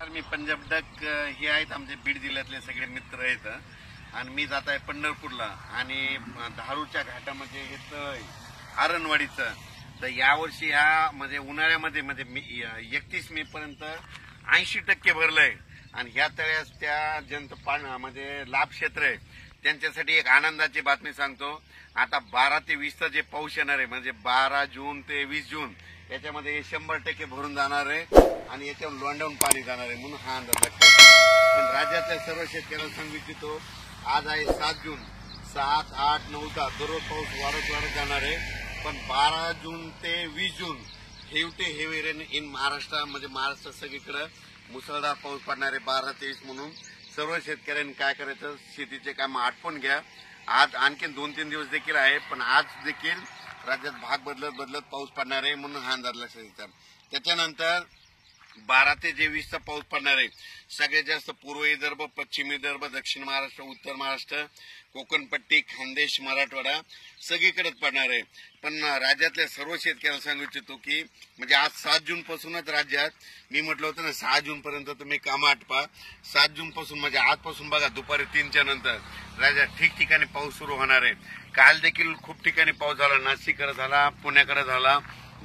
मी Punjab duck हे आहेत आमचे बीड जिल्ह्यातले सगळे मित्र आहेत आणि मी जात आहे पंढरपूरला आणि धारूरच्या घाटामध्ये हे तळ आरणवाडीचं. तर यावर्षी ह्या म्हणजे उन्हाळ्यामध्ये म्हणजे 31 मे पर्यंत 80% भरलंय आणि ह्या तळ्यास त्या जनता म्हणजे लाभ क्षेत्र आहे त्यांच्यासाठी एक आनंदाची बातमी सांगतो. आता 12 ते 20चा जे पाऊस येणार आहे म्हणजे 12 जून ते 20 जून याच्यामध्ये 100% भरून जाणार आहे आणि याच्यावर लोंढावून पाणी जाणार आहे म्हणून हा अंदाज लागतो. पण राज्यातल्या सर्व शेतकऱ्यांना सांगू इच्छितो, आज आहे 7 जून, 7, 8, 9, 10 दररोज पाऊस वाढत जाणार आहे. पण 12 जून ते 20 जून हेवी रेन इन महाराष्ट्र म्हणजे महाराष्ट्र सगळीकडे मुसळधार पाऊस पडणार आहे 12 ते 20 म्हणून सर्व शेतकऱ्यांनी काय करायचं, शेतीचे काम आटपून घ्या. आज आणखी 2-3 दिवस देखील आहे पण आज देखील राज्यात भाग बदलत पाऊस पडणार आहे म्हणून हा अंदाज लक्षात येतात. त्याच्यानंतर 12 ते 20चा पाऊस पडणार आहे. सगळ्यात जास्त पूर्व विदर्भ, पश्चिम विदर्भ, दक्षिण महाराष्ट्र, उत्तर महाराष्ट्र, कोकणपट्टी, खानदेश, मराठवाडा सगळीकडेच पडणार आहे. पण राज्यातल्या सर्व शेतकऱ्यांना सांगू इच्छितो की म्हणजे आज 7 जून पासूनच राज्यात मी म्हटलं होतं ना 6 जून पर्यंत तुम्ही कामं आटपा. 7 जून पासून म्हणजे आजपासून बघा दुपारी 3च्या नंतर राज्यात ठिकठिकाणी पाऊस सुरू होणार आहे. काल देखील खूप ठिकाणी पाऊस झाला, नाशिककडे झाला, पुण्याकडे झाला,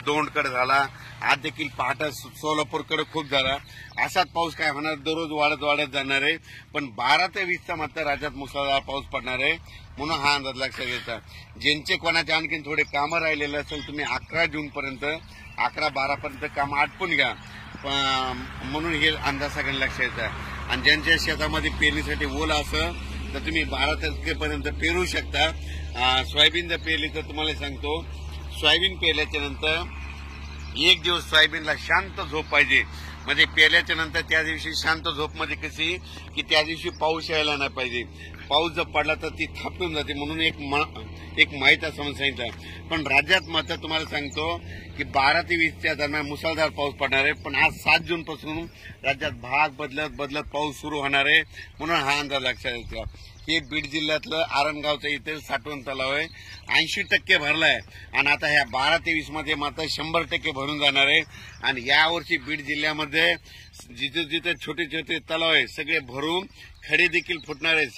दौंडकडे झाला, आज देखील पहाटे सोलापूरकडे खूप झाला. असाच पाऊस काय होणार, दररोज वाढत जाणार आहे. पण 12 ते 20चा मात्र राज्यात मुसळधार पाऊस पडणार आहे म्हणून हा अंदाज लक्षात घ्यायचा. ज्यांचे कोणाचे आणखी थोडे कामं राहिलेले असेल तुम्ही 11 जून पर्यंत 11-12 पर्यंत कामं आटपून घ्या म्हणून हे अंदाज सगळ्यांना लक्षात घ्यायचा. आणि ज्यांच्या शेतामध्ये पेरणीसाठी ओल असेल तर तुम्ही 12 तारखेपर्यंत पेरू शकता. सोयाबीन जर पेरली तर तुम्हाला सांगतो, सोयाबीन पेरल्याच्या नंतर 1 दिवस सोयाबीनला शांत झोप पाहिजे. म्हणजे पेरल्याच्या नंतर त्या दिवशी शांत झोप म्हणजे कशी की त्या दिवशी पाऊस यायला नाही पाहिजे. पाऊस जर पडला तर ती थापून जाते म्हणून एक माहीत असं सांगितलं. पण राज्यात मात्र तुम्हाला सांगतो की 12 ते 20च्या दरम्यान मुसळधार पाऊस पडणार आहे. पण आज 7 जून पासून राज्यात भाग बदलत पाऊस सुरू होणार आहे म्हणून हा अंदाज लक्षात येतो. हे बीड जिल्ह्यातलं आरणगावचं इथे साठवण तलाव आहे, 80% भरलाय आणि आता ह्या 12 ते 20 मध्ये मात्र 100% भरून जाणार आहे. आणि यावर्षी बीड जिल्ह्यामध्ये जिथे छोटे तलाव आहे सगळे भरून खडे देखील फुटणार आहेत.